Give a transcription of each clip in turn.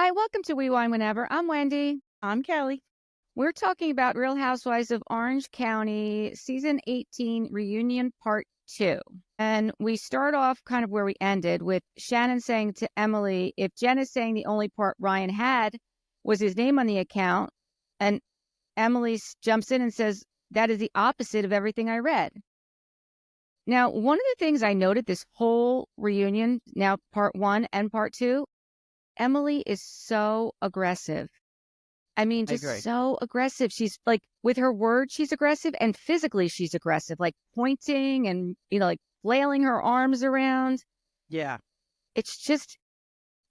Hi, welcome to We Wine Whenever. I'm Wendy. I'm Kelly. We're talking about Real Housewives of Orange County, Season 18 Reunion Part 2. And we start off kind of where we ended with Shannon saying to Emily, if Jenn is saying the only part Ryan had was his name on the account, and Emily jumps in and says, that is the opposite of everything I read. Now, one of the things I noted this whole reunion, now Part 1 and Part 2, Emily is so aggressive. I mean, I agree. just so aggressive. She's like, with her words, she's aggressive, and physically she's aggressive, like pointing and, like flailing her arms around. Yeah. It's just,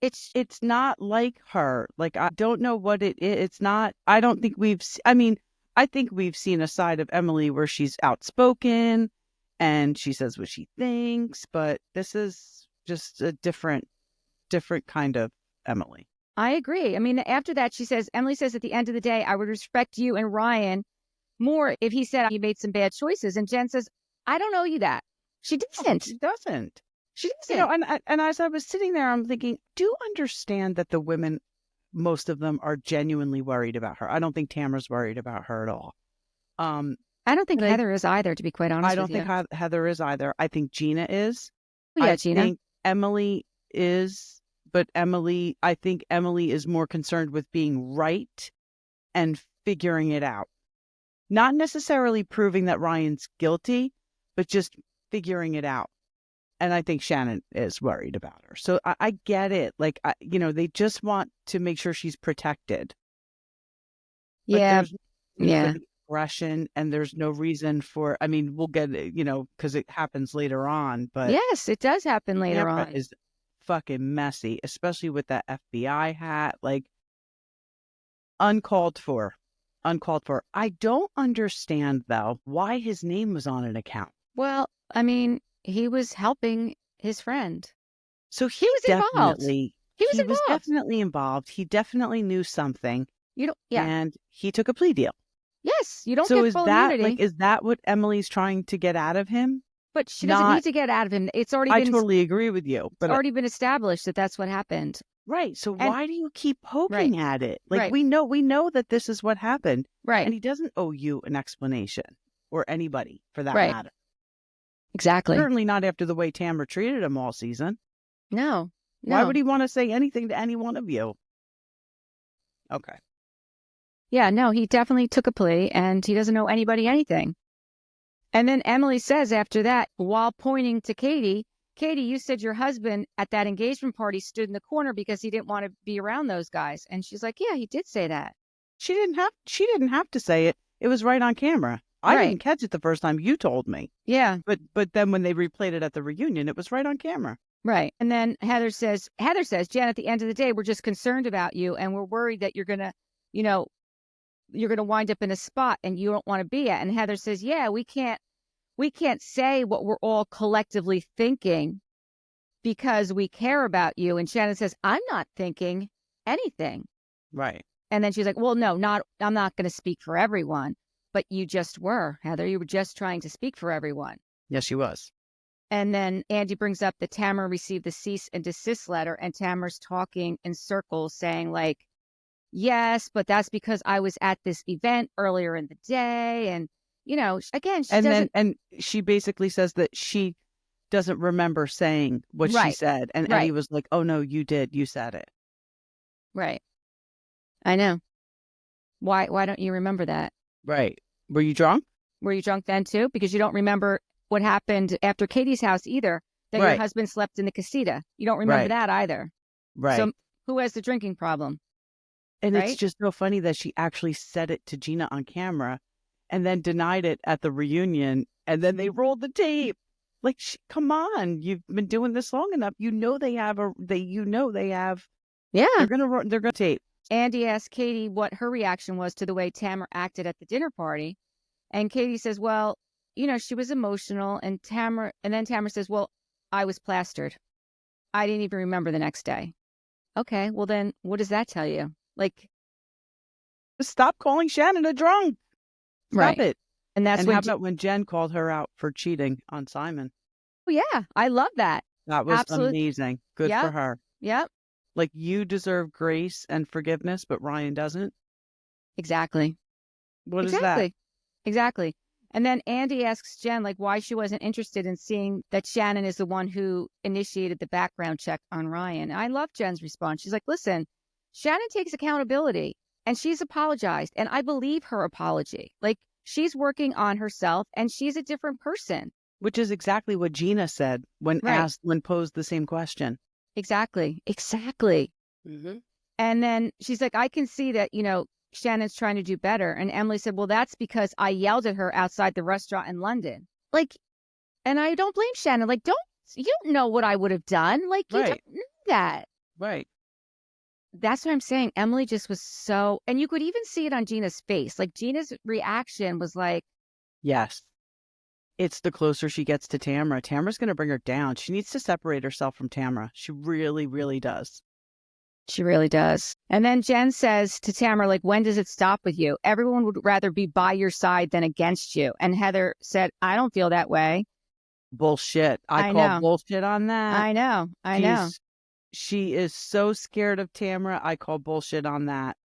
It's not like her. Like, I don't know what it is. It's not, I don't think I think we've seen a side of Emily where she's outspoken and she says what she thinks, but this is just a different kind of Emily. I agree. I mean, after that, Emily says at the end of the day, I would respect you and Ryan more if he said you made some bad choices. And Jenn says, I don't owe you that. She doesn't. She doesn't. She doesn't. And as I was sitting there, I'm thinking, do understand that the women, most of them are genuinely worried about her. I don't think Tamra's worried about her at all. I don't think Heather is either, to be quite honest with you. I don't think Heather is either. I think Gina is. Oh, yeah, I Gina. think Emily is, but I think Emily is more concerned with being right and figuring it out. Not necessarily proving that Ryan's guilty, but just figuring it out. And I think Shannon is worried about her. So I get it. Like, they just want to make sure she's protected. But Yeah. there's no reason for the aggression, and there's no reason for, we'll get it, because it happens later on. But yes, it does happen later Tamra on. is fucking messy, especially with that FBI hat. Like, uncalled for. I don't understand, though, why his name was on an account. Well, I mean, he was helping his friend. So he was involved. He was definitely involved. He definitely knew something. And he took a plea deal. Yes, you don't get full immunity. Is that what Emily's trying to get out of him? But she doesn't need to get out of him. I totally agree with you. But it's already been established that that's what happened. Right. So why do you keep poking at it? Like, we know that this is what happened. Right. And he doesn't owe you an explanation, or anybody for that matter. Exactly. Certainly not after the way Tamra treated him all season. No. Why would he want to say anything to any one of you? Okay. Yeah, no, he definitely took a plea, and he doesn't owe anybody anything. And then Emily says after that, while pointing to Katie, you said your husband at that engagement party stood in the corner because he didn't want to be around those guys. And she's like, yeah, he did say that. She didn't have to say it. It was right on camera. I didn't catch it the first time you told me. Yeah. But then when they replayed it at the reunion, it was right on camera. Right. And then Heather says, Jen, at the end of the day, we're just concerned about you, and we're worried that you're going to, you're going to wind up in a spot and you don't want to be at. And Heather says, yeah, we can't say what we're all collectively thinking because we care about you. And Shannon says, I'm not thinking anything. Right. And then she's like, well, no, I'm not going to speak for everyone, but you just were, Heather. You were just trying to speak for everyone. Yes, she was. And then Andy brings up that Tamra received the cease-and-desist letter, and Tamra's talking in circles saying like, yes, but that's because I was at this event earlier in the day. And, again, and she basically says that she doesn't remember saying what she said. And Eddie was like, oh, no, you did. You said it. Right. I know. Why don't you remember that? Right. Were you drunk? Were you drunk then, too? Because you don't remember what happened after Katie's house either, that your husband slept in the casita. You don't remember that either. Right. So who has the drinking problem? And it's just so funny that she actually said it to Gina on camera and then denied it at the reunion. And then they rolled the tape. Like, come on, you've been doing this long enough. They have. Yeah. They're gonna tape. Andy asked Katie what her reaction was to the way Tamra acted at the dinner party. And Katie says, well, she was emotional. And then Tamra says, well, I was plastered. I didn't even remember the next day. Okay, well then what does that tell you? Like, stop calling Shannon a drunk. Stop it. And how about when Jenn called her out for cheating on Simon? Oh, yeah. I love that. That was amazing. Good for her. Yep. Like, you deserve grace and forgiveness, but Ryan doesn't. Exactly. What is that? Exactly. Exactly. And then Andy asks Jenn, like, why she wasn't interested in seeing that Shannon is the one who initiated the background check on Ryan. I love Jenn's response. She's like, listen, Shannon takes accountability and she's apologized. And I believe her apology. Like, she's working on herself and she's a different person. Which is exactly what Gina said when Right. posed the same question. Exactly. Exactly. Mm-hmm. And then she's like, I can see that, Shannon's trying to do better. And Emily said, well, that's because I yelled at her outside the restaurant in London. Like, and I don't blame Shannon. Like, you don't know what I would have done. Like, you Right. don't know that. Right. That's what I'm saying. Emily just was so, and you could even see it on Gina's face. Like, Gina's reaction was like, Yes. It's the closer she gets to Tamra. Tamra's going to bring her down. She needs to separate herself from Tamra. She really, really does. she really does. And then Jenn says to Tamara, like, when does it stop with you? Everyone would rather be by your side than against you. And Heather said, I don't feel that way. Bullshit. I I call know. bullshit on that. I know. I know. She is so scared of Tamra. I call bullshit on that.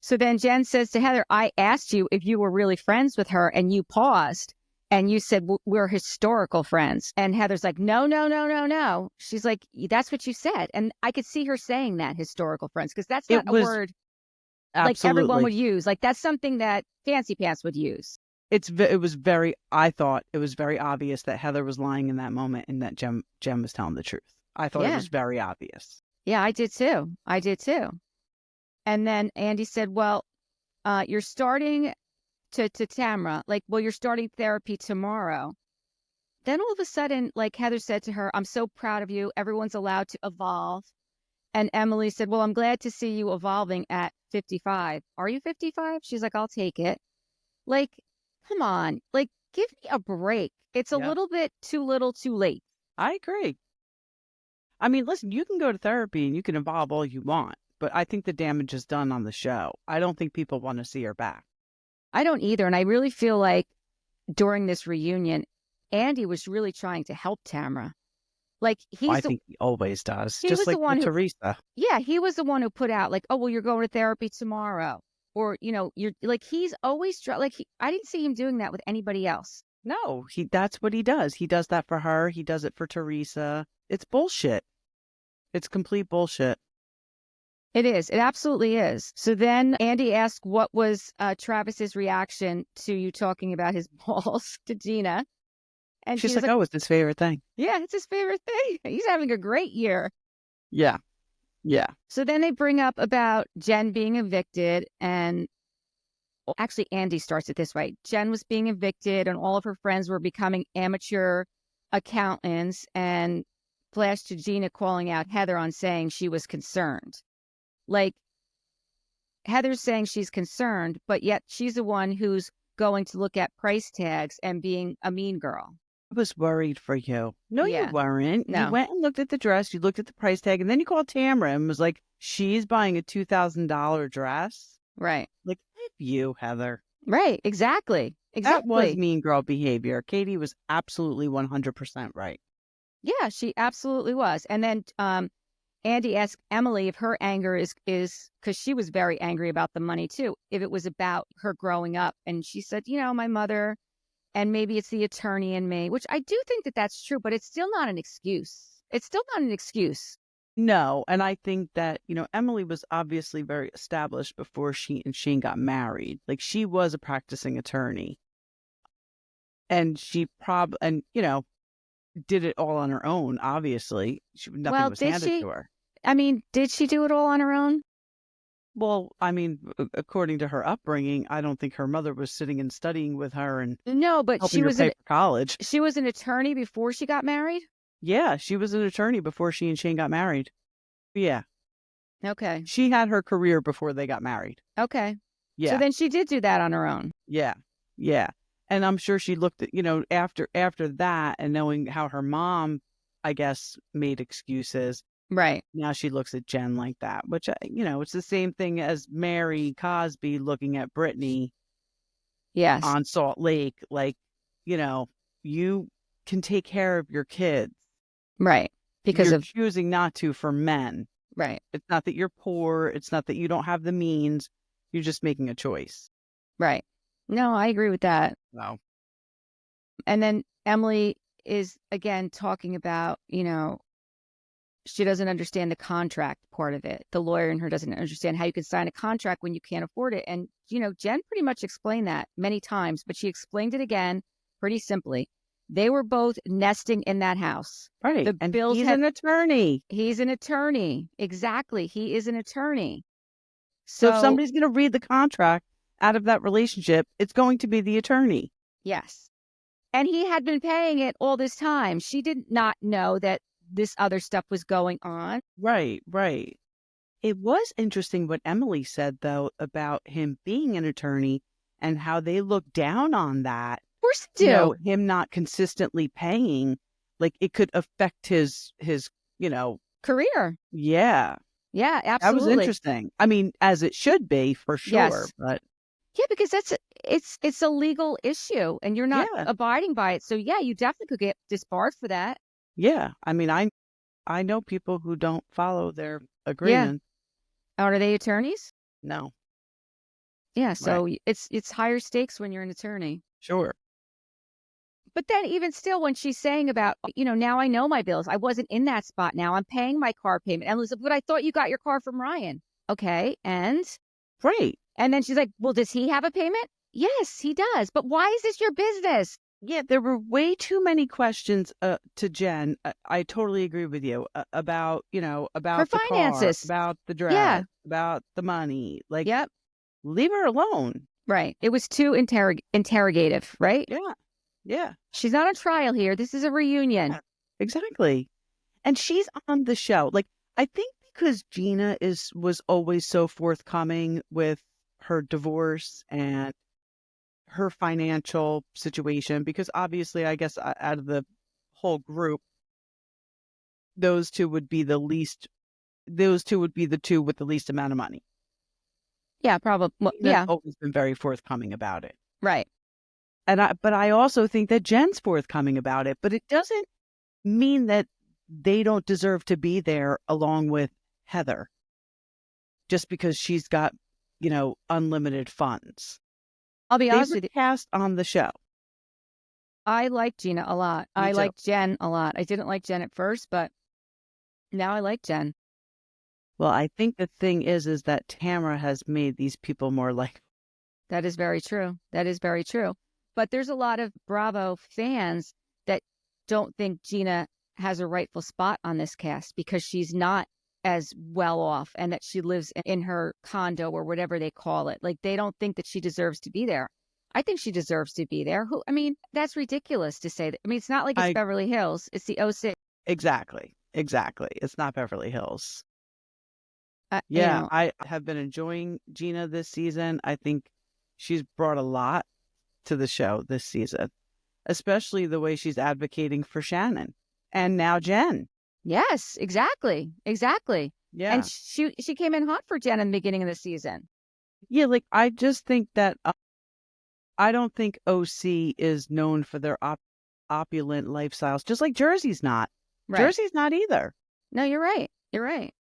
So then Jenn says to Heather, I asked you if you were really friends with her and you paused and you said, we're historical friends. And Heather's like, no, no, no, no, no. She's like, that's what you said. And I could see her saying that, historical friends, because that's not It a was word like everyone absolutely. would use. Like, that's something that Fancy Pants would use. It was very, I thought it was very obvious that Heather was lying in that moment and that Jem was telling the truth. I thought it Yeah. was very obvious. Yeah, I did too. I did too. And then Andy said, well, you're starting to Tamra, like, well, you're starting therapy tomorrow. Then all of a sudden, like Heather said to her, I'm so proud of you. Everyone's allowed to evolve. And Emily said, well, I'm glad to see you evolving at 55. Are you 55? She's like, I'll take it. Like, come on. Like, give me a break. It's a Yep. little bit too little too late. I agree. I mean, listen, you can go to therapy and you can evolve all you want, but I think the damage is done on the show. I don't think people want to see her back. I don't either. And I really feel like during this reunion, Andy was really trying to help Tamra. Like, I think he always does, he just was the like one with who, Teresa. yeah, he was the one who put out, like, oh, well, you're going to therapy tomorrow. Or, you're like, he's always like, I didn't see him doing that with anybody else. No, that's what he does. He does that for her. He does it for Teresa. It's bullshit. It's complete bullshit. It is. It absolutely is. So then Andy asked what was Travis's reaction to you talking about his balls to Gina. And She's Gina's like, like, oh, it's his favorite thing. yeah, it's his favorite thing. He's having a great year. Yeah. Yeah. So then they bring up about Jenn being evicted. And actually, Andy starts it this way. Jenn was being evicted and all of her friends were becoming amateur accountants, and flashed to Gina calling out Heather on saying she was concerned. Like, Heather's saying she's concerned, but yet she's the one who's going to look at price tags and being a mean girl. I was worried for you. No, you Yeah. weren't. You No. went and looked at the dress, you looked at the price tag, and then you called Tamra and was like, she's buying a $2,000 dress. Right. Like, F you, Heather. Right. Exactly. That was Exactly. mean girl behavior. Katie was absolutely 100% right. Yeah, she absolutely was. And then Andy asked Emily if her anger is because she was very angry about the money too, if it was about her growing up. And she said, my mother, and maybe it's the attorney in me, which I do think that that's true, but it's still not an excuse. It's still not an excuse. No, and I think that, Emily was obviously very established before she and Shane got married. Like, she was a practicing attorney. And she did it all on her own, obviously. Nothing Well, was did handed she? to her. I mean, did she do it all on her own? Well, I mean, according to her upbringing, I don't think her mother was sitting and studying with her and No, but helping her pay for college. she was an attorney before she got married. Yeah, she was an attorney before she and Shane got married. Yeah. Okay. She had her career before they got married. Okay. Yeah. So then she did do that on her own. Yeah. Yeah. And I'm sure she looked at, after that and knowing how her mom, I guess, made excuses. Right. Now she looks at Jenn like that, which, it's the same thing as Mary Cosby looking at Brittany Yes. on Salt Lake. Like, you can take care of your kids. Right. Because You're of choosing not to for men. Right. It's not that you're poor. It's not that you don't have the means. You're just making a choice. Right. No, I agree with that. Wow. And then Emily is again talking about, she doesn't understand the contract part of it. The lawyer in her doesn't understand how you can sign a contract when you can't afford it. And, Jenn pretty much explained that many times, but she explained it again pretty simply. They were both nesting in that house. Right. The And bills he's had, an attorney. he's an attorney. Exactly. He is an attorney. So if So, somebody's going to read the contract out of that relationship, it's going to be the attorney. yes. And he had been paying it all this time. She did not know that this other stuff was going on. Right, right. It was interesting what Emily said, though, about him being an attorney and how they look down on that. Of course they do. Him not consistently paying, like it could affect his, Career. yeah, Yeah, that was absolutely. interesting. I mean, as it should be for sure, Yes. but Yeah, because it's a legal issue and you're not yeah, abiding by it. So yeah, you definitely could get disbarred for that. yeah. I mean, I know people who don't follow their Yeah. agreement. Are they attorneys? No, Yeah, right, so it's higher stakes when you're an attorney. sure. But then even still when she's saying about, now I know my bills. I wasn't in that spot now. I'm paying my car payment. And Lisa, but I thought you got your car from Ryan. Okay. Right. And then she's like, well, does he have a payment? Yes, he does. But why is this your business? Yeah, there were way too many questions to Jenn. I totally agree with you about, Her about the car, finances. about the Yeah. dress, about the money. Like, Yep. leave her alone. Right. It was too interrogative, right? Yeah. Yeah. She's not on trial here. This is a reunion. Yeah, exactly. And she's on the show. Like, I think because Gina was always so forthcoming with her divorce and her financial situation, because obviously, I guess out of the whole group, those two would be the least those two would be the two with the least amount of money. Yeah, probably. Well, Gina's yeah, always been very forthcoming about it. right. But I also think that Jen's forthcoming about it, but it doesn't mean that they don't deserve to be there along with Heather just because she's got, unlimited funds. I'll be They honest were with you. cast on the show. I like Gina a lot. Me I too. like Jenn a lot. I didn't like Jenn at first, but now I like Jenn. Well, I think the thing is that Tamra has made these people more like. That is very true. That is very true. But there's a lot of Bravo fans that don't think Gina has a rightful spot on this cast because she's not as well off and that she lives in her condo or whatever they call it. Like they don't think that she deserves to be there. I think she deserves to be there. I mean, that's ridiculous to say that. I mean, it's not like it's I Beverly Hills. It's the O6. Exactly. Exactly. It's not Beverly Hills. Uh, you Yeah, know, I have been enjoying Gina this season. I think she's brought a lot to the show this season, especially the way she's advocating for Shannon and now Jenn. yes, exactly. Exactly. And Yeah. she came in hot for Jen in the beginning of the season. Yeah, like I just think that I don't think OC is known for their opulent lifestyles, just like Jersey's not. Right. Jersey's not either. No, you're right. You're right.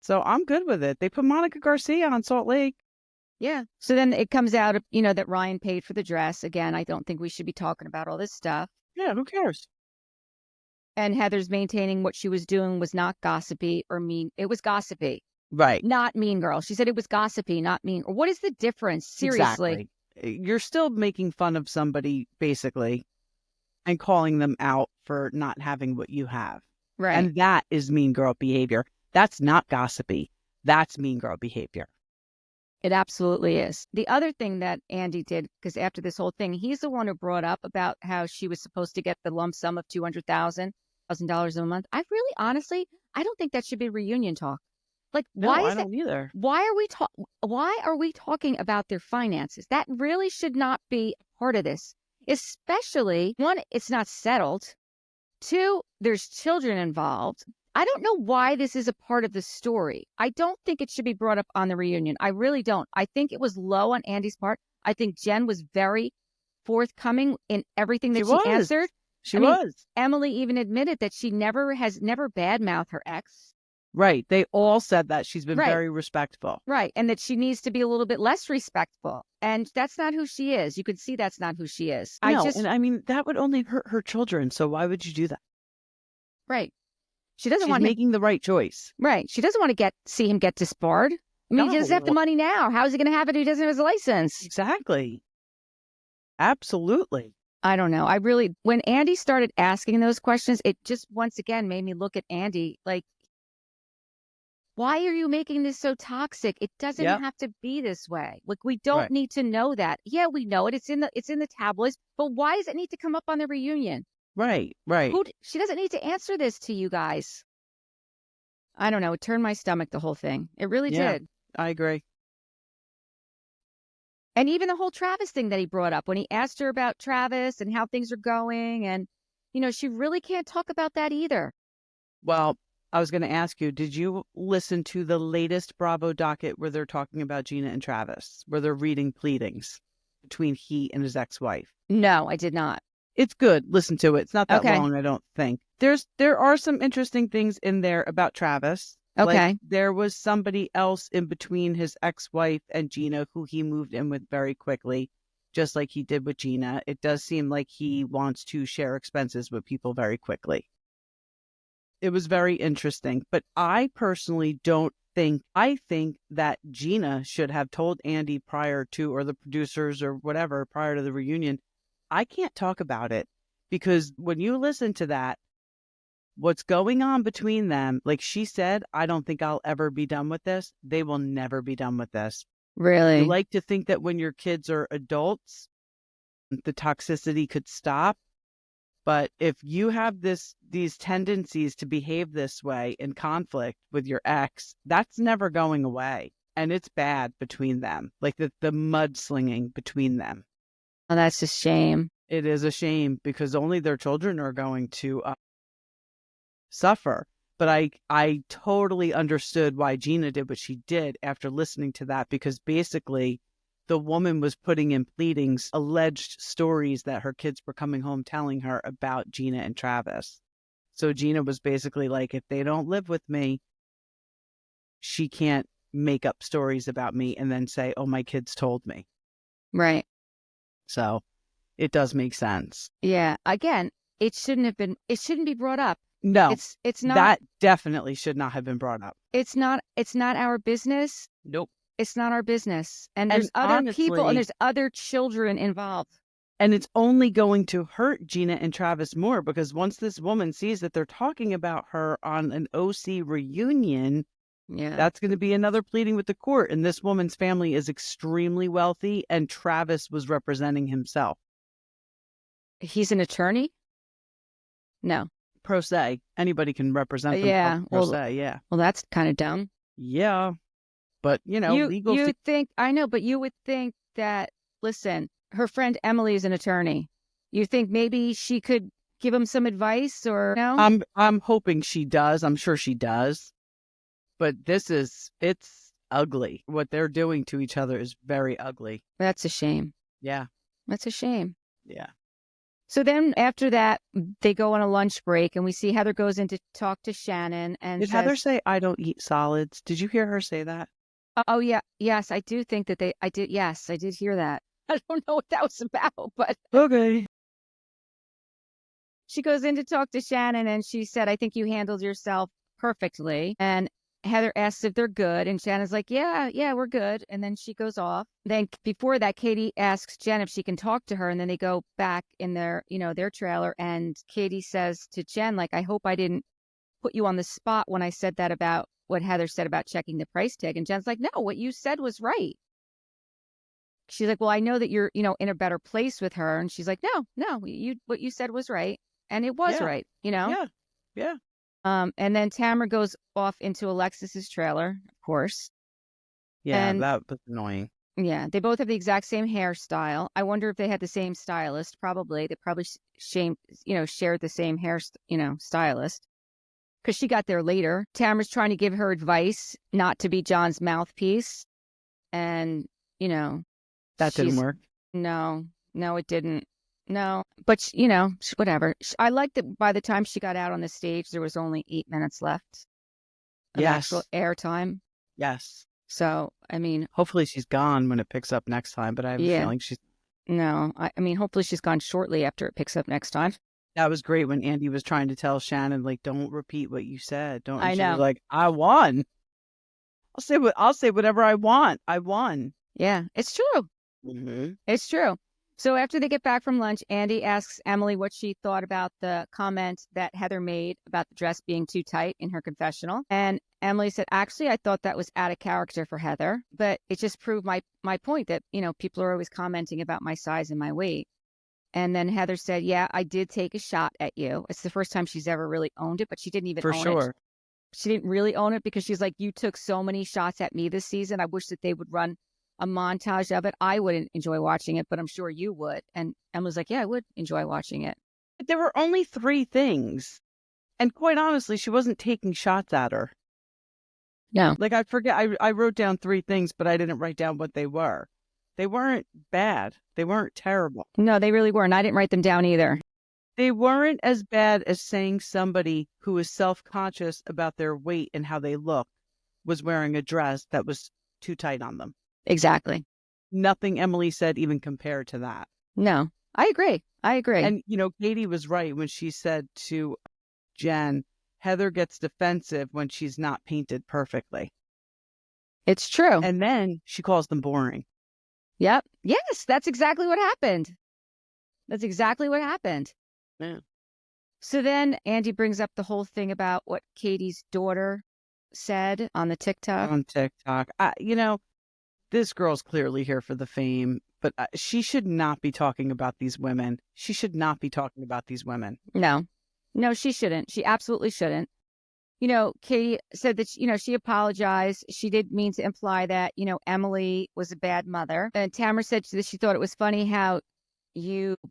So I'm good with it. They put Monica Garcia on Salt Lake. Yeah. So then it comes out, that Ryan paid for the dress. Again, I don't think we should be talking about all this stuff. Yeah, who cares? And Heather's maintaining what she was doing was not gossipy or mean. It was gossipy, Right. not mean girl. She said it was gossipy, not mean. Or what is the difference? Seriously. Exactly. You're still making fun of somebody, basically, and calling them out for not having what you have. Right. And that is mean girl behavior. That's not gossipy. That's mean girl behavior. It absolutely is. The other thing that Andy did, because after this whole thing, he's the one who brought up about how she was supposed to get the lump sum of $200,000 a month. I really, honestly, I don't think that should be reunion talk. Like, No, why I is that? don't either. Why are we talking about their finances? That really should not be a part of this. Especially one, it's not settled. Two, there's children involved. I don't know why this is a part of the story. I don't think it should be brought up on the reunion. I really don't. I think it was low on Andy's part. I think Jenn was very forthcoming in everything She that she was. answered. She I mean, was. Emily even admitted that she never badmouthed her ex. Right. They all said that she's been Right. very respectful. Right. And that she needs to be a little bit less respectful. And that's not who she is. You can see that's not who she is. No, and I mean, that would only hurt her children. So why would you do that? Right. She doesn't She's want him. making the right choice. Right. She doesn't want to see him get disbarred. I mean, he doesn't have the No, money now. How is he going to have it if he doesn't have his license? exactly. Absolutely. I don't know. When Andy started asking those questions, it just once again made me look at Andy like, why are you making this so toxic? It doesn't Yep. have to be this way. Like, we don't Right. need to know that. Yeah, we know it. It's in the tabloids. But why does it need to come up on the reunion? Right. Right. She doesn't need to answer this to you guys. I don't know. It turned my stomach, the whole thing. It really Yeah. did. I agree. And even the whole Travis thing that he brought up when he asked her about Travis and how things are going. And, she really can't talk about that either. Well, I was going to ask you, did you listen to the latest Bravo docket where they're talking about Gina and Travis, where they're reading pleadings between he and his ex-wife? No, I did not. It's good. Listen to it. It's not that Okay. long, I don't think. There are some interesting things in there about Travis. Okay. Like, there was somebody else in between his ex-wife and Gina who he moved in with very quickly, just like he did with Gina. It does seem like he wants to share expenses with people very quickly. It was very interesting. But I personally I think that Gina should have told Andy prior to, or the producers or whatever, prior to the reunion, I can't talk about it. Because when you listen to that, what's going on between them, like she said, I don't think I'll ever be done with this. They will never be done with this. Really? You like to think that when your kids are adults, the toxicity could stop. But if you have these tendencies to behave this way in conflict with your ex, that's never going away. And it's bad between them, like the mudslinging between them. Oh, that's a shame. It is a shame because only their children are going to suffer. But I totally understood why Gina did what she did after listening to that, because basically the woman was putting in pleadings alleged stories that her kids were coming home telling her about Gina and Travis. So Gina was basically like, if they don't live with me, she can't make up stories about me and then say, oh, my kids told me. Right. So it does make sense. Yeah. Again, it shouldn't be brought up. No, it's not. That definitely should not have been brought up. It's not our business. Nope. It's not our business. And there's other people and there's other children involved. And it's only going to hurt Gina and Travis more, because once this woman sees that they're talking about her on an OC reunion, that's going to be another pleading with the court. And this woman's family is extremely wealthy, and Travis was representing himself. He's an attorney? No. Pro se. Anybody can represent themselves pro se, yeah. Well, that's kind of dumb. Yeah. But, legal... You think, I know, but you would think that, listen, her friend Emily is an attorney. You think maybe she could give him some advice, or no? I'm hoping she does. I'm sure she does. But it's ugly. What they're doing to each other is very ugly. That's a shame. Yeah. That's a shame. Yeah. So then after that, they go on a lunch break, and we see Heather goes in to talk to Shannon. And did Heather say, I don't eat solids? Did you hear her say that? Oh, yeah. Yes, I do think that I did. Yes, I did hear that. I don't know what that was about, but. Okay. She goes in to talk to Shannon, and she said, I think you handled yourself perfectly. And Heather asks if they're good, and Shannon's like, yeah, we're good. And then she goes off. Then before that, Katie asks Jenn if she can talk to her, and then they go back in their trailer, and Katie says to Jenn, like, I hope I didn't put you on the spot when I said that about what Heather said about checking the price tag. And Jenn's like, no, what you said was right. She's like, well, I know that you're, in a better place with her. And she's like, no, what you said was right. And it was right, Yeah. And then Tamra goes off into Alexis's trailer, of course. Yeah, and that was annoying. Yeah, they both have the exact same hairstyle. I wonder if they had the same stylist. Probably. They probably shared the same stylist. Because she got there later. Tamra's trying to give her advice not to be John's mouthpiece. And, that didn't work. No, it didn't. No, but, whatever. I liked that by the time she got out on the stage, there was only 8 minutes left. of actual Yes. airtime. Yes. So, I mean, Hopefully she's gone when it picks up next time, but I have a yeah, feeling she's. no, I mean, hopefully she's gone shortly after it picks up next time. That was great when Andy was trying to tell Shannon, like, don't repeat what you said. Don't. And I she was know. like, I won. I'll say whatever I want. I won. Yeah, it's true. Mm-hmm. It's true. So after they get back from lunch, Andy asks Emily what she thought about the comment that Heather made about the dress being too tight in her confessional. And Emily said, actually, I thought that was out of character for Heather, but it just proved my point that, people are always commenting about my size and my weight. And then Heather said, yeah, I did take a shot at you. It's the first time she's ever really owned it, but she didn't even For own it. sure. She didn't really own it because she's like, you took so many shots at me this season. I wish that they would run a montage of it. I wouldn't enjoy watching it, but I'm sure you would. And Emma's like, yeah, I would enjoy watching it. But there were only 3 things. And quite honestly, she wasn't taking shots at her. No. Like, I forget, I wrote down 3 things, but I didn't write down what they were. They weren't bad. They weren't terrible. No, they really weren't. I didn't write them down either. They weren't as bad as saying somebody who is self-conscious about their weight and how they look was wearing a dress that was too tight on them. Exactly. Nothing Emily said even compared to that. No, I agree. And, Katie was right when she said to Jenn, Heather gets defensive when she's not painted perfectly. It's true. And then she calls them boring. Yep. Yes, that's exactly what happened. That's exactly what happened. Yeah. So then Andy brings up the whole thing about what Katie's daughter said on the TikTok. On TikTok. This girl's clearly here for the fame, but she should not be talking about these women. She should not be talking about these women. No, she shouldn't. She absolutely shouldn't. Katie said that, she apologized. She did mean to imply that, Emily was a bad mother. And Tamra said that she thought it was funny how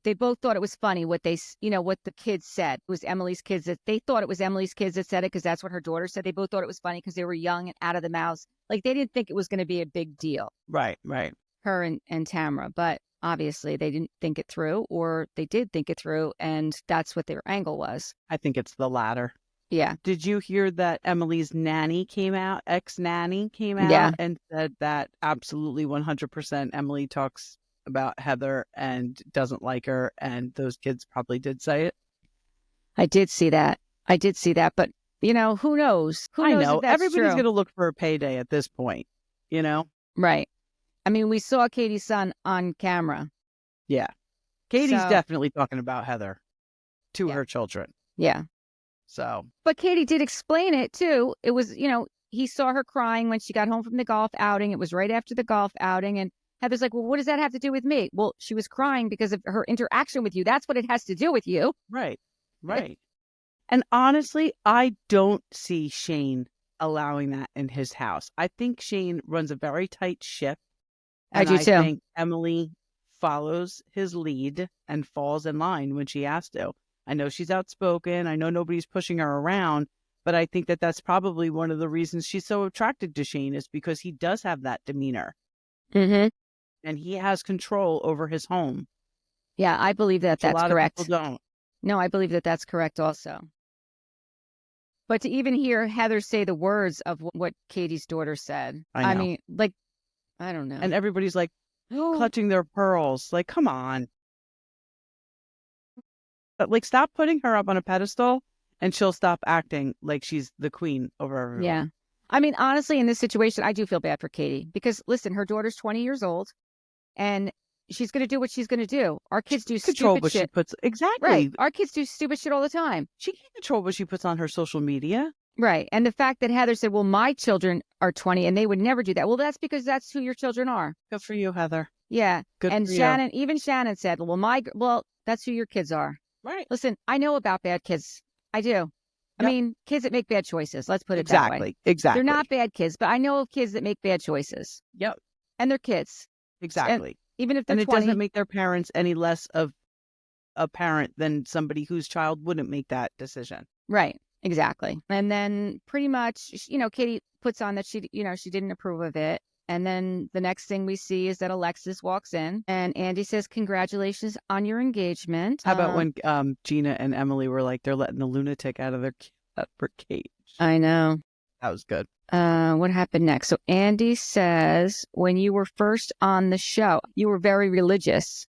they both thought it was funny what what the kids said. It was Emily's kids that they thought it was Emily's kids that said it because that's what her daughter said. They both thought it was funny because they were young and out of the mouths. Like they didn't think it was going to be a big deal. Right. Her and Tamra, but obviously they didn't think it through, or they did think it through, and that's what their angle was. I think it's the latter. Yeah. Did you hear that Emily's nanny came out, ex-nanny came out and said that absolutely 100% Emily talks about Heather and doesn't like her, and those kids probably did say it? I did see that, but who knows? Who knows? I know. If that's Everybody's true. going to look for a payday at this point, Right. I mean, we saw Katie's son on camera. Yeah. Katie's definitely talking about Heather to her children. Yeah. So. But Katie did explain it too. It was, he saw her crying when she got home from the golf outing. It was right after the golf outing. And Heather's like, well, what does that have to do with me? Well, she was crying because of her interaction with you. That's what it has to do with you. Right. And honestly, I don't see Shane allowing that in his house. I think Shane runs a very tight ship. And I do too. I think Emily follows his lead and falls in line when she has to. I know she's outspoken. I know nobody's pushing her around, but I think that that's probably one of the reasons she's so attracted to Shane is because he does have that demeanor. Mm-hmm. And he has control over his home. Yeah, I believe that that's correct. A lot of people don't. No, I believe that that's correct also. But to even hear Heather say the words of what Katie's daughter said, I mean, like, I don't know. And everybody's like clutching their pearls. Like, come on. But like, stop putting her up on a pedestal and she'll stop acting like she's the queen over everyone. Yeah. I mean, honestly, in this situation, I do feel bad for Katie because, listen, her daughter's 20 years old and she's going to do what she's going to do. Our kids do stupid shit. She puts, exactly. Right. Our kids do stupid shit all the time. She can't control what she puts on her social media. Right. And the fact that Heather said, well, my children are 20 and they would never do that. Well, that's because that's who your children are. Good for you, Heather. Yeah. Good and for Shannon, you. even Shannon said, well, that's who your kids are. Right. Listen, I know about bad kids. I do. Yep. I mean, kids that make bad choices. Let's put it that way. Exactly. They're not bad kids, but I know of kids that make bad choices. Yep. And they're kids. Exactly. And even if they're 20. And it doesn't make their parents any less of a parent than somebody whose child wouldn't make that decision. Right. Exactly. And then pretty much, Katie puts on that she didn't approve of it. And then the next thing we see is that Alexis walks in and Andy says, congratulations on your engagement. How about when Gina and Emily were like, they're letting the lunatic out of their cage? I know. That was good. What happened next? So Andy says, when you were first on the show, you were very religious.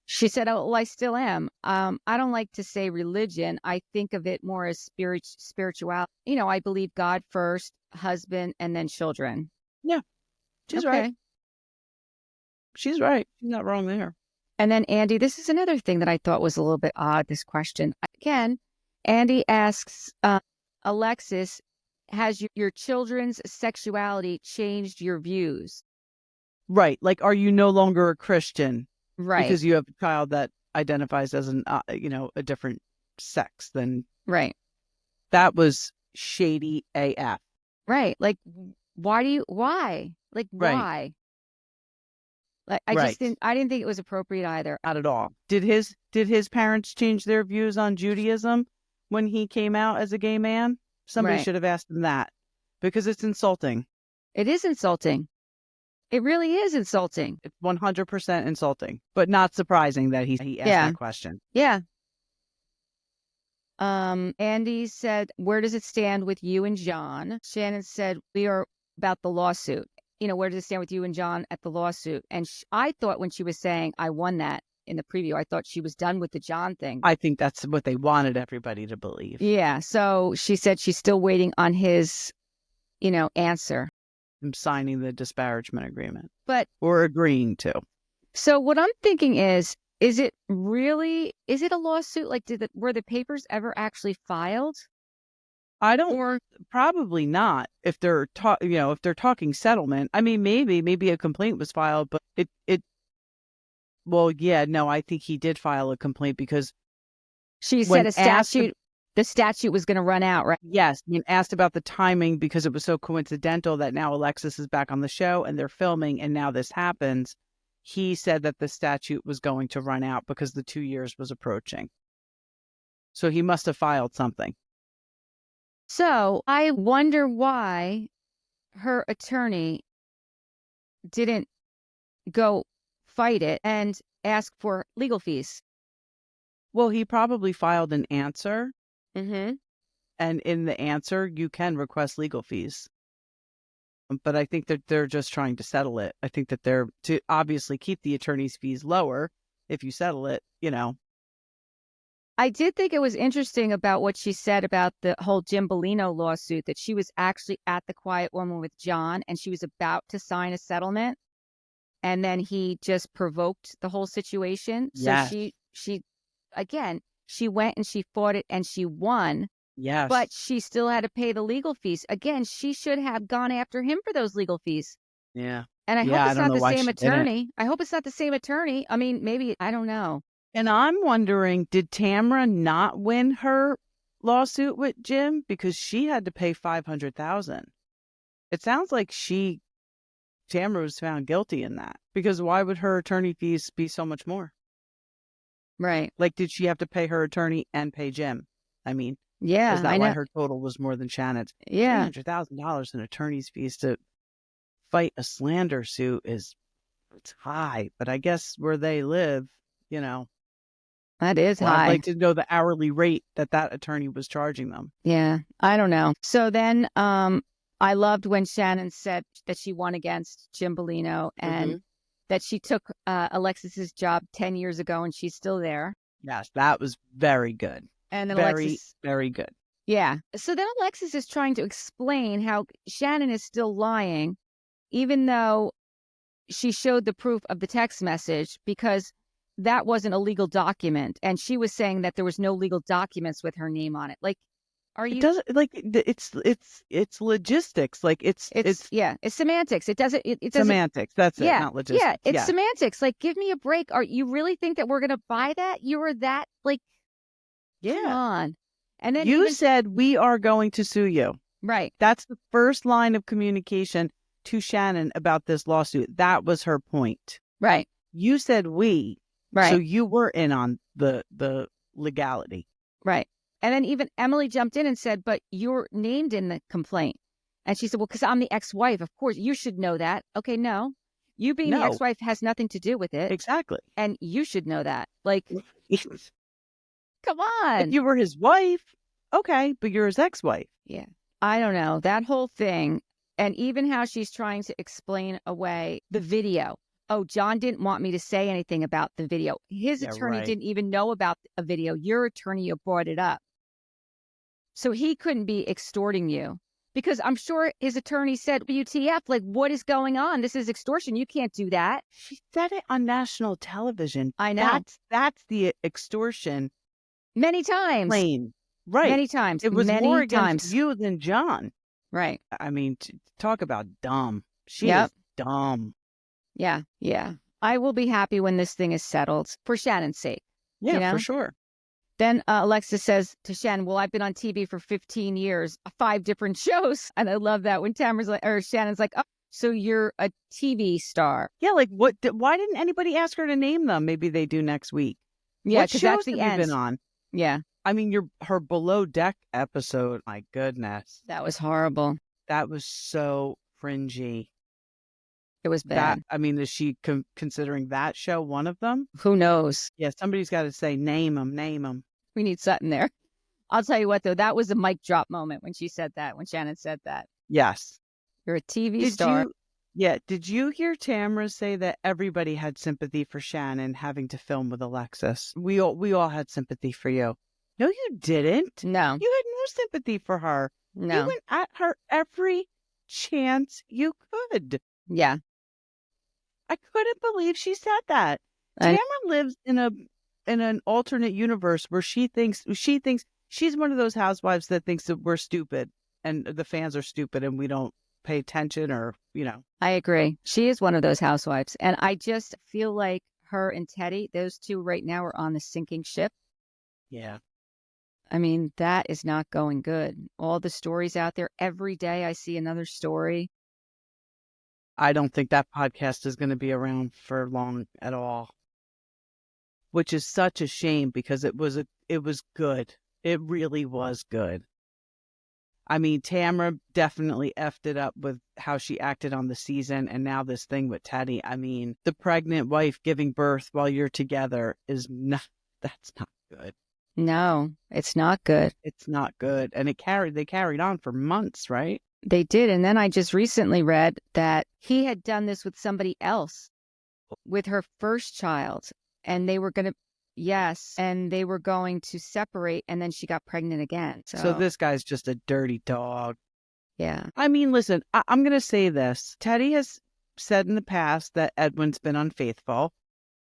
She said, oh, well, I still am. I don't like to say religion. I think of it more as spirituality. You know, I believe God first, husband, and then children. Yeah, she's right. Okay. She's right. She's not wrong there. And then Andy, this is another thing that I thought was a little bit odd, this question. Again, Andy asks, Alexis, has your children's sexuality changed your views? Right. Like, are you no longer a Christian Right. because you have a child that identifies as an, a different sex? Then Right. that was shady AF. Right. Like, why? Like, Right. why? Like, I Right. didn't think it was appropriate either. Not at all. Did his parents change their views on Judaism when he came out as a gay man? Somebody Right. should have asked him that, because it's insulting. It is insulting. It really is insulting. It's 100% insulting, but not surprising that he asked that question. Yeah. Andy said, where does it stand with you and John? Shannon said, we are about the lawsuit. You know, where does it stand with you and John at the lawsuit? And I thought when she was saying, I won that in the preview, I thought she was done with the John thing. I think that's what they wanted everybody to believe. Yeah. So she said she's still waiting on his, answer. Him signing the disparagement agreement. But or agreeing to. So what I'm thinking is it a lawsuit? Like, were the papers ever actually filed? I don't, probably not. If they're talking settlement, I mean, maybe a complaint was filed, but I think he did file a complaint because she said the statute was going to run out, right? Yes. When asked about the timing, because it was so coincidental that now Alexis is back on the show and they're filming and now this happens, he said that the statute was going to run out because the 2 years was approaching. So he must have filed something. So I wonder why her attorney didn't go fight it and ask for legal fees. Well, he probably filed an answer. Mm-hmm. And in the answer, you can request legal fees. But I think that they're just trying to settle it. I think that they're to obviously keep the attorney's fees lower if you settle it, I did think it was interesting about what she said about the whole Jim Bellino lawsuit, that she was actually at the Quiet Woman with John and she was about to sign a settlement. And then he just provoked the whole situation. Yes. So she went and she fought it and she won. Yes. But she still had to pay the legal fees. Again, she should have gone after him for those legal fees. Yeah. And I hope it's not the same attorney. I hope it's not the same attorney. I mean, maybe, I don't know. And I'm wondering, did Tamra not win her lawsuit with Jim because she had to pay $500,000? It sounds like Tamra was found guilty in that, because why would her attorney fees be so much more? Right. Like, did she have to pay her attorney and pay Jim? I mean, yeah, is that why her total was more than Shannon's? Yeah. $300,000 in attorney's fees to fight a slander suit it's high, but I guess where they live, that is high. I'd like to know the hourly rate that attorney was charging them. Yeah, I don't know. So then I loved when Shannon said that she won against Jim Bellino and that she took Alexis's job 10 years ago and she's still there. Yes, that was very good. And then very good. Yeah. So then Alexis is trying to explain how Shannon is still lying, even though she showed the proof of the text message, because that wasn't a legal document. And she was saying that there was no legal documents with her name on it. Like, It doesn't, like, it's logistics. Like, it's semantics. It doesn't, it doesn't. Semantics. That's it, not logistics. Yeah, it's semantics. Like, give me a break. You really think that we're going to buy that? You were that, like, come on. And then you said, we are going to sue you. Right. That's the first line of communication to Shannon about this lawsuit. That was her point. Right. You said we. Right. So you were in on the legality. Right. And then even Emily jumped in and said, but you're named in the complaint. And she said, well, because I'm the ex-wife. Of course, you should know that. Okay, no. You being the ex-wife has nothing to do with it. Exactly. And you should know that. Like, come on. If you were his wife, okay, but you're his ex-wife. Yeah. I don't know. That whole thing, and even how she's trying to explain away the video. Oh, John didn't want me to say anything about the video. His Yeah, attorney right. didn't even know about a video. Your attorney brought it up. So he couldn't be extorting you, because I'm sure his attorney said, WTF, like, what is going on? This is extortion. You can't do that. She said it on national television. I know. That's the extortion Many times. claim. Right. Many times. It was more Many against times. you than John. Right. I mean, talk about dumb. She Yep. is dumb. Yeah. Yeah. I will be happy when this thing is settled for Shannon's sake. Yeah, You know? for sure. Then Alexis says to Shannon, well, I've been on TV for 15 years, 5 different shows. And I love that when Tamra's like, or Shannon's like, oh, so you're a TV star. Yeah, like why didn't anybody ask her to name them? Maybe they do next week. Yeah, What because shows that's the have you end. been on? Yeah. I mean, her Below Deck episode, my goodness. That was horrible. That was so fringy. It was bad. I mean, is she considering that show one of them? Who knows? Yeah, somebody's got to say, name them. We need Sutton there. I'll tell you what, though, that was a mic drop moment when she said that, when Shannon said that. Yes. You're a TV star. Did you hear Tamra say that everybody had sympathy for Shannon having to film with Alexis? We all had sympathy for you. No, you didn't. No. You had no sympathy for her. No. You went at her every chance you could. Yeah. I couldn't believe she said that. Tamra lives in an alternate universe where she thinks she's one of those housewives that thinks that we're stupid and the fans are stupid and we don't pay attention, or, you know. I agree. She is one of those housewives. And I just feel like her and Teddy, those two right now are on the sinking ship. Yeah. I mean, that is not going good. All the stories out there, every day I see another story. I don't think that podcast is going to be around for long at all, which is such a shame because it was good. It really was good. I mean, Tamra definitely effed it up with how she acted on the season, and now this thing with Teddy. I mean, the pregnant wife giving birth while you're together that's not good. No, it's not good. It's not good. And they carried on for months, right? They did. And then I just recently read that he had done this with somebody else, with her first child, and they were going to separate, and then she got pregnant again. So this guy's just a dirty dog. Yeah. I mean, listen, I'm going to say this. Teddy has said in the past that Edwin's been unfaithful,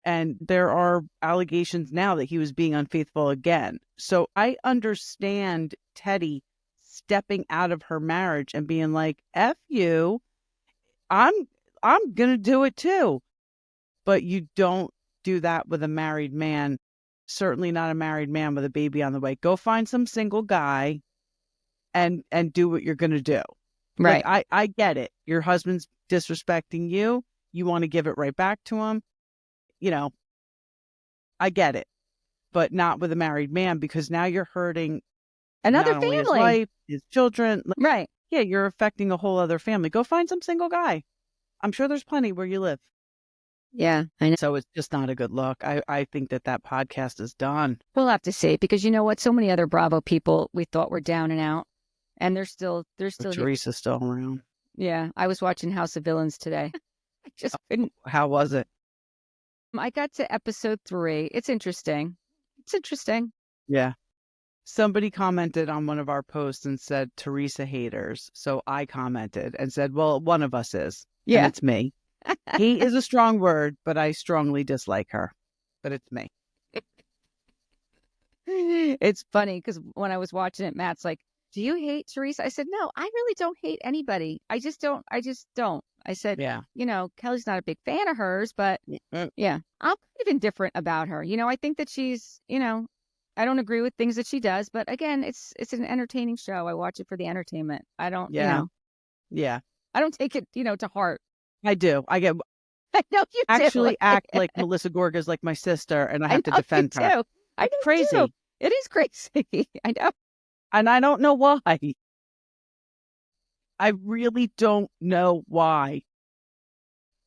and there are allegations now that he was being unfaithful again. So I understand Teddy stepping out of her marriage and being like, F you, I'm going to do it too. But you don't do that with a married man. Certainly not a married man with a baby on the way. Go find some single guy and do what you're going to do. Right. Like, I get it. Your husband's disrespecting you. You want to give it right back to him. You know, I get it. But not with a married man, because now you're hurting another not only family, his wife, his children. Right. Yeah, you're affecting a whole other family. Go find some single guy. I'm sure there's plenty where you live. Yeah, I know. So it's just not a good look. I think that podcast is done. We'll have to see, because you know what? So many other Bravo people we thought were down and out, and they're still But Teresa's still around. Yeah, I was watching House of Villains today. I just couldn't. How was it? I got to episode 3. It's interesting. Yeah. Somebody commented on one of our posts and said Teresa haters. So I commented and said, well, one of us is. Yeah. And it's me. Hate is a strong word, but I strongly dislike her. But it's me. It's funny because when I was watching it, Matt's like, do you hate Teresa? I said, no, I really don't hate anybody. I just don't. I said, Yeah. You know, Kelly's not a big fan of hers, but yeah, I'm kind of indifferent about her. You know, I think that she's, you know, I don't agree with things that she does, but again, it's an entertaining show. I watch it for the entertainment. I don't, Yeah. you know. Yeah. I don't take it, you know, to heart. I do. I know you actually act like Melissa Gorga's like my sister, and I have to defend her. Too. I know crazy. Too. It is crazy. I know. And I don't know why. I really don't know why.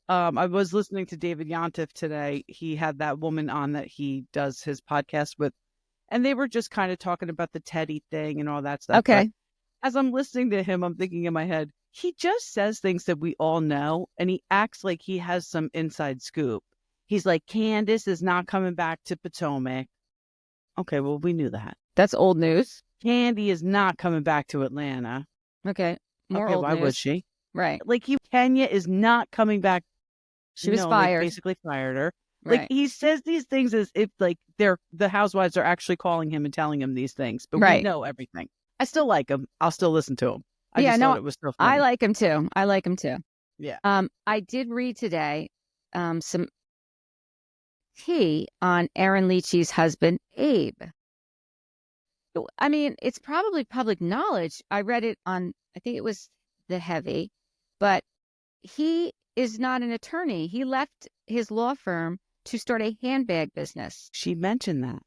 I was listening to David Yontif today. He had that woman on that he does his podcast with, and they were just kind of talking about the Teddy thing and all that stuff. Okay. as I'm listening to him, I'm thinking in my head, he just says things that we all know, and he acts like he has some inside scoop. He's like, Candace is not coming back to Potomac. Okay, well, we knew that. That's old news. Candy is not coming back to Atlanta. Okay. More Okay, old why news. would she? Right. Like, Kenya is not coming back. She was No, they fired. basically fired her. Right. Like, he says these things as if, like, the housewives are actually calling him and telling him these things, but we Right. know everything. I still like him. I'll still listen to him. I Yeah, just no, thought it was so funny. I like him too. I like him too. Yeah. I did read today some tea on Aaron Leachy's husband, Abe. I mean, it's probably public knowledge. I read it on, I think it was The Heavy, but he is not an attorney. He left his law firm to start a handbag business. She mentioned that.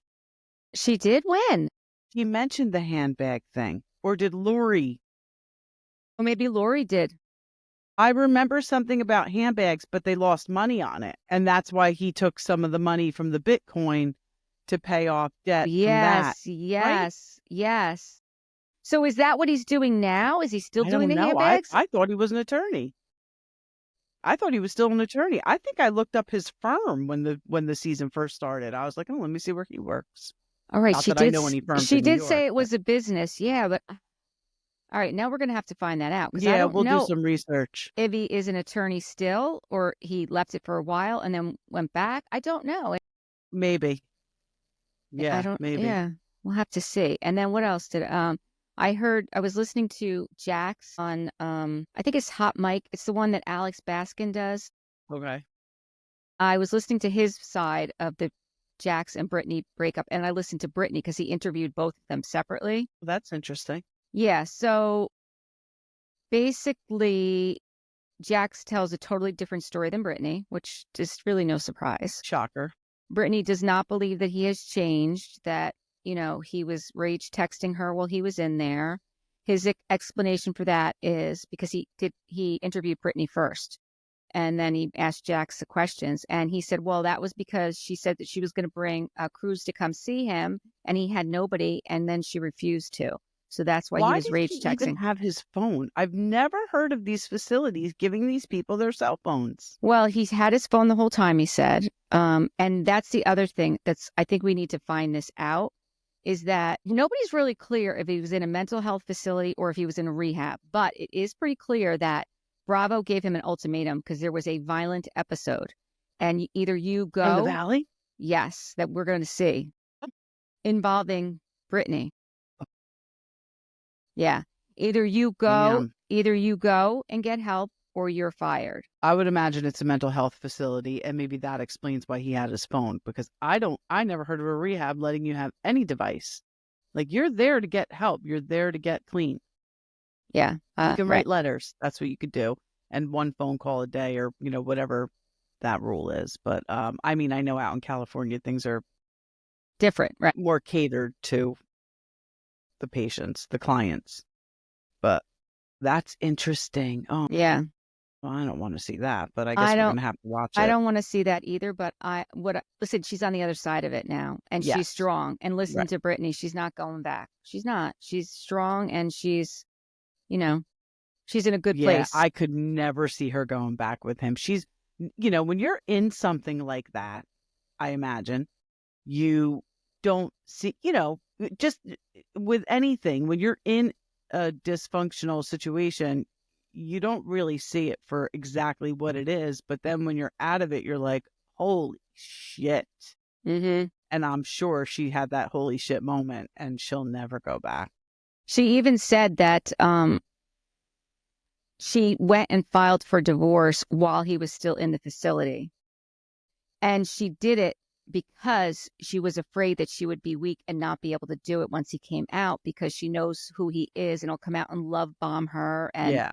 She did? When? She mentioned the handbag thing. Or did Lori? Or maybe Lori did. I remember something about handbags, but they lost money on it. And that's why he took some of the money from the Bitcoin to pay off debt from that. Yes. Yes. So is that what he's doing now? Is he still I doing don't the know. handbags? I thought he was an attorney. I thought he was still an attorney. I think I looked up his firm when the season first started. I was like, oh, let me see where he works. All right. Not that I know any firms She in New did York, say it but was a business. Yeah, but all right. Now we're going to have to find that out because I yeah, don't we'll do know some research. if he is an attorney still or he left it for a while and then went back. I don't know. Maybe. I Yeah, don't, maybe. yeah, we'll have to see. And then what else did, I heard, I was listening to Jax on, I think it's Hot Mic. It's the one that Alex Baskin does. Okay. I was listening to his side of the Jax and Brittany breakup, and I listened to Brittany because he interviewed both of them separately. Well, that's interesting. Yeah. So basically, Jax tells a totally different story than Brittany, which is really no surprise. Shocker. Brittany does not believe that he has changed, that, he was rage texting her while he was in there. His explanation for that is because he interviewed Brittany first. And then he asked Jax the questions. And he said, well, that was because she said that she was going to bring a cruise to come see him. And he had nobody. And then she refused to. So that's why he was did rage he texting. even have his phone? I've never heard of these facilities giving these people their cell phones. Well, he's had his phone the whole time, he said. And that's the other thing I think we need to find this out, is that nobody's really clear if he was in a mental health facility or if he was in a rehab. But it is pretty clear that Bravo gave him an ultimatum because there was a violent episode. And either you go... In the Valley? Yes, that we're going to see. Involving Brittany. Yeah. Either you go and get help or you're fired. I would imagine it's a mental health facility, and maybe that explains why he had his phone, because I never heard of a rehab letting you have any device. Like, you're there to get help. You're there to get clean. Yeah. You can write letters. That's what you could do. And one phone call a day, or, whatever that rule is. But I mean, I know out in California, things are different, right? More catered to the patients, the clients. But that's interesting. Oh, yeah. Well, I don't want to see that, but I guess we're going to have to watch it. I don't want to see that either, but listen, she's on the other side of it now, and Yes. she's strong. And listen to Brittany, she's not going back. She's not. She's strong, and she's in a good place. I could never see her going back with him. She's, when you're in something like that, I imagine you don't see, just with anything, when you're in a dysfunctional situation, you don't really see it for exactly what it is. But then when you're out of it, you're like, holy shit. Mm-hmm. And I'm sure she had that holy shit moment, and she'll never go back. She even said that she went and filed for divorce while he was still in the facility. And she did it because she was afraid that she would be weak and not be able to do it once he came out, because she knows who he is and he'll come out and love bomb her and,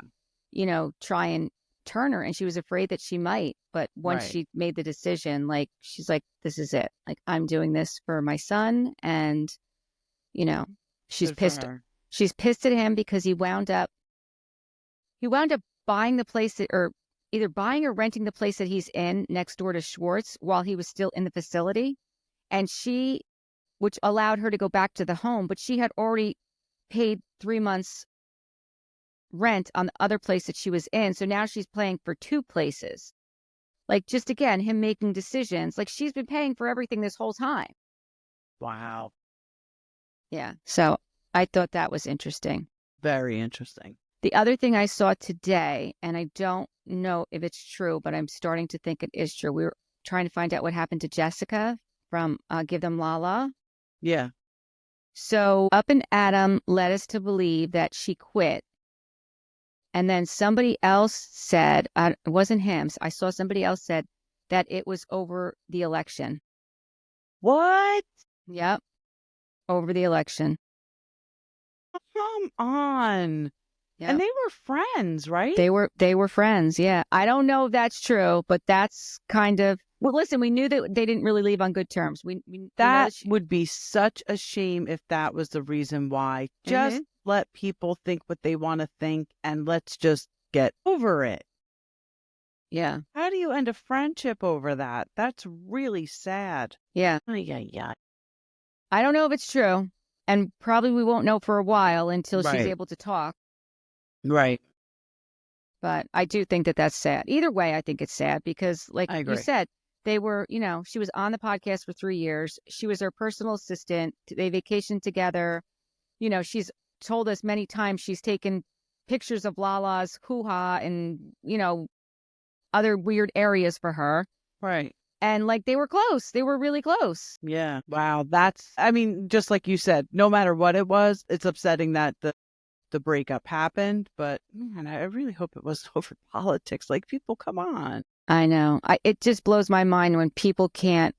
try and turn her. And she was afraid that she might. But once she made the decision, like, she's like, this is it. Like, I'm doing this for my son. And, she's pissed. She's pissed at him because he wound up buying the place or either buying or renting the place that he's in next door to Schwartz while he was still in the facility. And which allowed her to go back to the home, but she had already paid 3 months rent on the other place that she was in. So now she's paying for 2 places. Like, just again, him making decisions. Like, she's been paying for everything this whole time. Wow. Yeah. So I thought that was interesting. Very interesting. The other thing I saw today, and I don't know if it's true, but I'm starting to think it is true. We were trying to find out what happened to Jessica from Give Them Lala. Yeah. So Up and Adam led us to believe that she quit. And then somebody else said, it wasn't him. I saw somebody else said that it was over the election. What? Yep. Over the election. Come on. Yep. And they were friends, right? They were friends. Yeah. I don't know if that's true, but that's kind of, well, listen, we knew that they didn't really leave on good terms. We That would be such a shame if that was the reason why. Just let people think what they want to think and let's just get over it. Yeah. How do you end a friendship over that? That's really sad. Yeah. Yeah. I don't know if it's true. And probably we won't know for a while until she's able to talk. Right. But I do think that that's sad. Either way, I think it's sad because, like you said, they were, she was on the podcast for 3 years. She was her personal assistant. They vacationed together. She's told us many times she's taken pictures of Lala's hoo-ha and, other weird areas for her. Right. And like they were close. They were really close. Yeah. Wow. Just like you said, no matter what it was, it's upsetting that the breakup happened. But man, I really hope it wasn't over politics. Like, people, come on. I know. It just blows my mind when people can't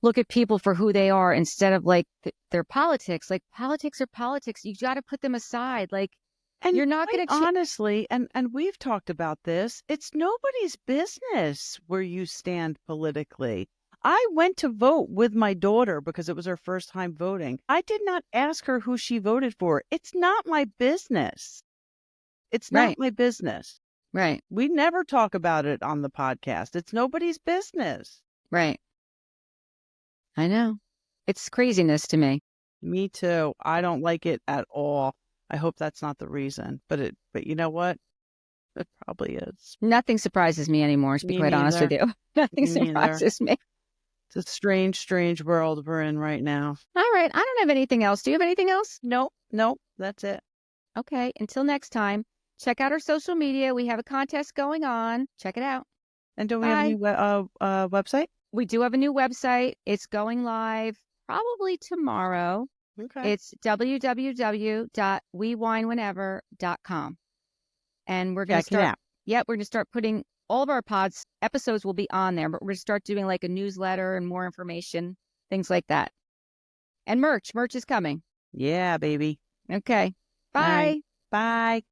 look at people for who they are instead of like their politics. Like, politics are politics. You got to put them aside. Like, and you're not going to honestly, and we've talked about this. It's nobody's business where you stand politically. I went to vote with my daughter because it was her first time voting. I did not ask her who she voted for. It's not my business. It's not my business. Right. We never talk about it on the podcast. It's nobody's business. Right. I know. It's craziness to me. Me too. I don't like it at all. I hope that's not the reason. But you know what? It probably is. Nothing surprises me anymore, to be quite honest with you. Nothing surprises me. It's a strange, strange world we're in right now. All right. I don't have anything else. Do you have anything else? Nope. That's it. Okay. Until next time, check out our social media. We have a contest going on. Check it out. And don't we have a new website? We do have a new website. It's going live probably tomorrow. Okay. It's www.wewinewhenever.com. And we're going to start. Yep. We're going to start putting all of our episodes will be on there, but we're going to start doing like a newsletter and more information, things like that. And merch is coming. Yeah, baby. Okay. Bye. Bye.